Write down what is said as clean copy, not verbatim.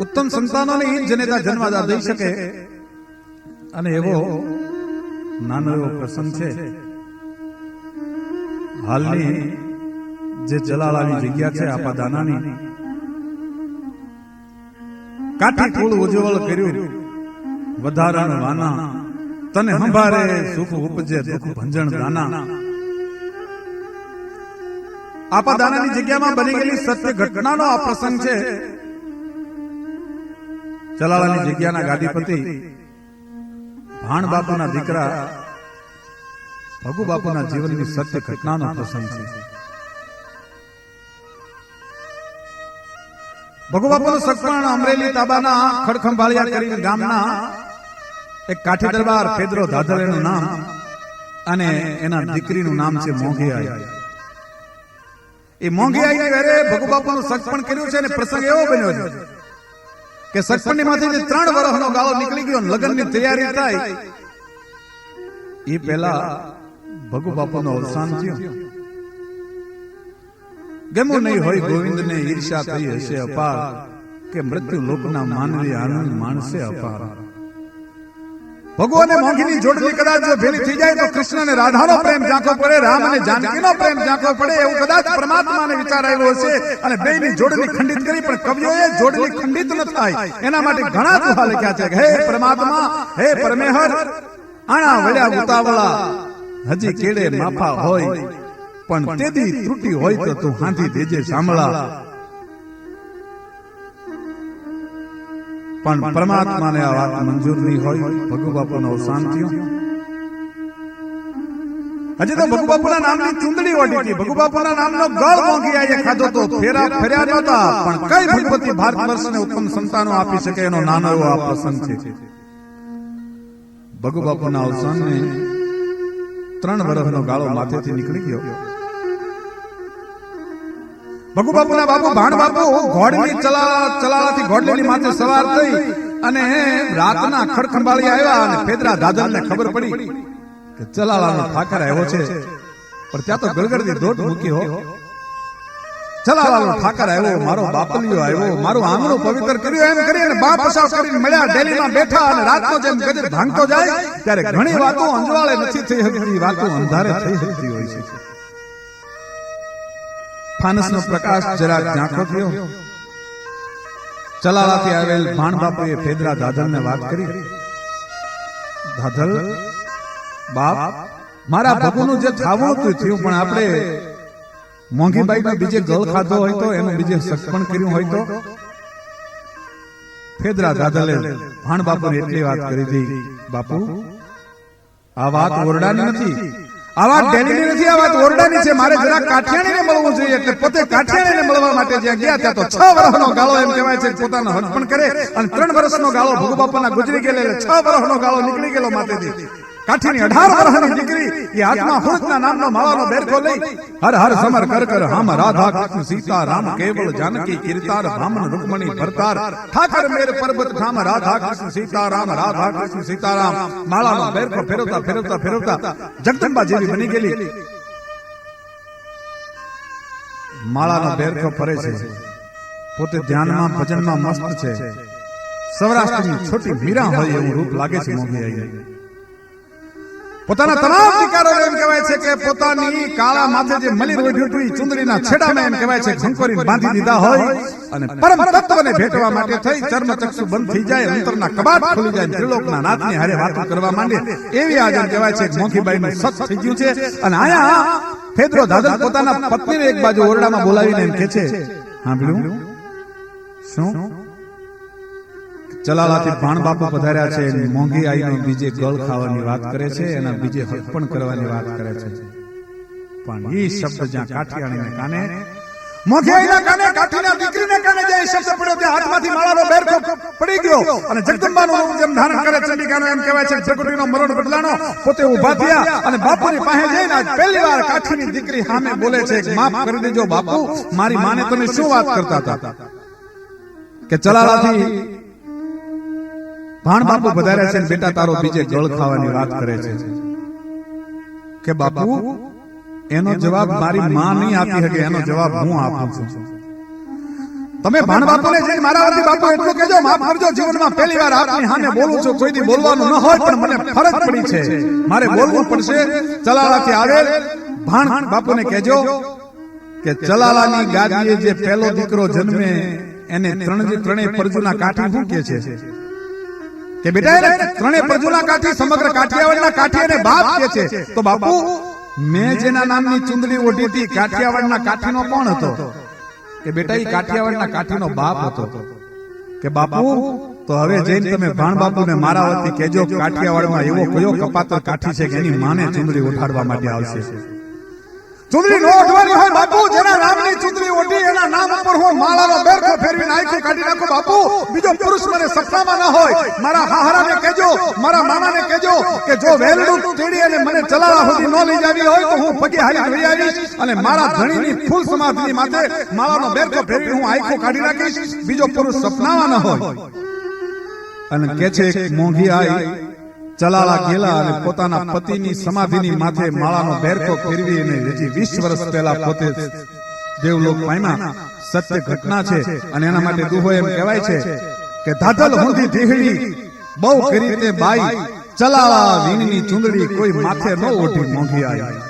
ઉત્તમ સંતાનોને ઈ જનેતા જન્મદાતા દઈ શકે અને એવો નાનો એવો પ્રસંગ છે. હાલની જે જલાલાની જગ્યા છે આપા દાનાની, કાઠી કુળ ઉજ્જવળ કર્યું વધારણ વાના, તને સંભારે સુખ ઉપજે દુઃખ ભંજણ દાના. આપા દાનાની જગ્યામાં બની ગયેલી સત્ય ઘટનાનો આ પ્રસંગ છે. જલાલાની જગ્યાના ગાદીપતિ ભાણ બાપુના દીકરા ભગુ બાપુના જીવનની સત્ય ઘટનાનો પ્રસંગ છે. ભગુ બાપુનું સગપણ અમરેલી તાબાના ખડખંભાળિયા કરીને ગામના એક કાઠી દરબાર પેદરો ધાધર એનું નામ, અને એના દીકરીનું નામ છે મોંઘીઆઈ. એ મોંઘીઆઈ ઘરે ભગુ બાપુનું સગપણ કર્યું છે. અને પ્રસંગ એવો બન્યો છે કે સગપણની માંથી 3 વર્ષનો ગાળો નીકળી ગયો, લગ્નની તૈયારી થાય એ પહેલા ભગુ બાપુનું અવસાન થયું. ગમું નહીં હોય ગોવિંદને ઈર્ષા થઈ હશે અપાર, કે મૃત્યુ લોકના માનવી આનંદ માણસે અપાર. ભગુ અને મોંઘીની જોડણી કદાચ જો ભેળી થઈ જાય તો કૃષ્ણ અને રાધાનો પ્રેમ ઝાંખો પડે, રામ અને જાનકીનો પ્રેમ ઝાંખો પડે, એવું કદાચ પરમાત્માને વિચાર આવ્યો હશે. અને બેયની જોડણી ખંડિત કરી, પણ કવિઓએ જોડણી ખંડિત ન થાય એના માટે ઘણા દુહા લખ્યા છે. હે પરમાત્મા, હે પરમેહર, આણા વળ્યા ઉતાવળા, હજી કેડે માફા હોય, પણ તેદી ત્રુટી હોય તો તું હાંધી દેજે સાંભળા. પણ પરમાત્માને આ વાત મંજૂર નહીં હોય. ભગુ બાપુનું અવસાન થયું. હજી તો ભગુ બાપુના નામની ચૂંદડી ઓઢી હતી, ભગુ બાપુના નામનો ગળ મોંઘીઆઈએ ખાધો તો ફર્યા નહોતા. પણ કઈ ભગવતી ભારત વર્ષને ઉત્તમ સંતાનો આપી શકે એનો નાનો એવો આ પ્રસંગ છે. ભગુ બાપુના અવસાનને 3 વર્ષનો ગાળો માથેથી નીકળી ગયો. ભગુ બાપુના બાપુ ભાણ બાપુ ઘોડની ચલાલાથી ઘોડલીની માથે સવાર થઈ અને રાતના ખડખંભાળી આવ્યા. અને પેદરા દાદરને ખબર પડી કે ચલાલાનો ઠાકર આવ્યો છે. પણ ત્યાં તો ગળગળની દોટ મૂકી હો. ચલાલાનો ઠાકર આવ્યો, મારો બાપલિયો આવ્યો, મારું આંગણું પવિત્ર કર્યું, એમ કરી અને બાપ પસાર કરીને મળ્યા. ડેલીમાં બેઠા અને રાતનો જેમ ગજર ભાંગતો જાય ત્યારે ઘણી વાતો અંજવાળે નથી થઈ શકતી, વાતો અંધારે થઈ શકતી હોય છે. ફાનસનો પ્રકાશ જરાક ઝાંખો થયો. ચલાલાથી આવેલ ભાણ બાપુએ પેદરા દાદરને વાત કરી, દાદર બાપ, મારા ભગુનું જે થાવું હતું થયું, પણ આપણે મોંઘીબાઈનો બીજે ગળ ખાધો હોય તો, એનું બીજે સગપણ કર્યું હોય તો. પેદરા દાદરે ભાણ બાપુને એટલી વાત કરી હતી, બાપુ આ વાત ઓરડાની નથી, આ વાત ડેલીની નથી, આ વાત ઓરડાની છે. મારે જરા કાઠિયાણીને મળવું જોઈએ. એટલે પોતે કાઠિયાણીને મળવા માટે જ્યાં ગયા ત્યાં તો 6 વર્ષનો ગાળો એમ કહેવાય છે પોતાનો હડપણ કરે. અને 3 વર્ષનો ગાળો ભગુ બાપાના ગુજરી ગયેલા, એટલે 6 વર્ષનો ગાળો નીકળી ગયેલો માથેથી. કાઠીની 18 વર્ષની દીકરી એ હાથમાં હુરતના નામનો માવાનો બેરખો લઈ હર હર સમર કર કર હામ રાધા કૃષ્ણ સીતા રામ કેવળ જાનકી કીર્તાર ભામન રૂકમણી ભરતાર ઠાકર મેર પર્વત ઠામ રાધા કૃષ્ણ સીતા રામ રાધા કૃષ્ણ સીતા રામ. માળાનો બેરખો ફેરવતા ફેરવતા ફેરવતા જગદંબા જેવી બની ગયેલી. માળાનો બેરખો ફરે છે, પોતે ધ્યાનમાં ભજનમાં મસ્ત છે. સૌરાષ્ટ્રની છોટી મીરા હોય એવું રૂપ લાગે છે મોંઘીઆઈ. પોતાના તમામ વિકારો એમ કહેવાય છે કે પોતાની કાળા માથે જે મલી રોઢી ચુંદડીના છેડામાં એમ કહેવાય છે ખંખોરીને બાંધી દીધા હોય. અને પરમ તત્વને ભેટવા માટે થઈ ચર્મ ચક્ષુ બંધ થઈ જાય, અંતરના કબાટ ખુલી જાય, ત્રિલોકના નાથની હારે વાતો કરવા માંડે. એવી આજે કહેવાય છે મોંઘીબાઈનું સત થઈ ગયું છે. અને આયા પેદરો દાદર પોતાના પત્નીને એક બાજુ ઓરડામાં બોલાવીને એમ કહે છે, સાંભળ્યું શું? ચલાલાથી ભાણ બાપુ પધાર્યા છે, મોંઘીઆઈનો બીજે ગળ ખાવાની વાત કરે છે, એના બીજે હડપણ કરવાની વાત કરે છે. પણ એ શબ્દ જ્યાં કાઠિયાણીને કાને, મોંઘીઆઈના કાને, કાઠીના દીકરીને કાને જે શબ્દ પડ્યો ત્યાં હાથમાંથી માળાનો બેરખો પડી ગયો. અને જગદંબાનું રૂપ જેમ ધારણ કરે ચંડિકાનો એમ કહેવાય છે પ્રકૃતિનો મરણ બદલાનો. પોતે ઊભા થયા અને બાપુની પાસે જઈને આજ પહેલી વાર કાઠીની દીકરી સામે બોલે છે, માફ કરી દેજો બાપુ, મારી માને તમે શું વાત કરતા હતા કે ચલાલાથી ભાણ બાપુ વધાર્યા છે, બેટા તારો બીજે ગળ ખાવાની વાત કરે છે. કે બાપુ એનો જવાબ મારી માં નહીં આપી શકે, એનો જવાબ હું આપું છું. તમે ભાણ બાપુને જઈને મારા વતી બાપુ એટલું કહેજો, માફ કરજો, જીવનમાં પહેલી વાર આપની સામે બોલું છું, કોઈથી બોલવાનું ન હોય પણ મને ફરજ પડી છે, મારે બોલવું પડશે. ચલાલાથી આવેલ ભાણ બાપુને કહેજો કે ચલાલાની ગાદીએ જે પહેલો દીકરો જન્મે એને ત્રણેય પરજુના કાઠી શું કહે છે કે બેટા એને ત્રણેય પરજુના કાઠી, સમગ્ર કાઠિયાવાડના કાઠી એને બાપ કહે છે. તો બાપુ મેં જેના નામની ચુંદડી ઓઢી હતી કાઠિયાવાડના કાઠીનો કોણ હતો? કે બેટા એ કાઠિયાવાડના કાઠીનો બાપ હતો. કે બાપુ તો હવે જઈને તમે ભાણ બાપુને મારા વતી કહેજો, કાઠિયાવાડમાં એવો કયો કપાતર કાઠી છે કે એની માને ચુંદડી ઉઠાડવા માટે આવશે. ચુંદડી નો ઓઢવાની હોય બાપુ, જેના નામની ચુંદડી ઓઢી એના નામ ઉપર હું માળાનો બેરખો ફેરવીને આંખો કાઢી નાખું બાપુ. બીજો પુરુષ મને સપનામાં ન હોય. મારા હાહરાને કહેજો, મારા મામાને કહેજો કે જો વેલડું તેડી અને મને ચલાલા સુધી ન લઈ જાવી હોય તો હું પગે હાલી લઈ આવીશ અને મારા ધણીની ફૂલ સમાધિની માથે માળાનો બેરખો ફેરવીને હું આંખો કાઢી નાખીશ. બીજો પુરુષ સપનામાં ન હોય. અને કે છે મોંઘી આઈ ચલાલા ગેલા અને પોતાના પતિની સમાધિની માથે માળાનો બેરખો ફેરવી અને હજી 20 વર્ષ પહેલા પોતે દેવલોક પામ્યા. સત્ય ઘટના છે અને એના માટે દુહો એમ કહેવાય છે કે ધાધલ હુંધી ધીહડી બહુ કરી તે બાઈ, ચલાલા વીણની ચુંદડી કોઈ માથે ન ઓઢી મોંઘી આવી.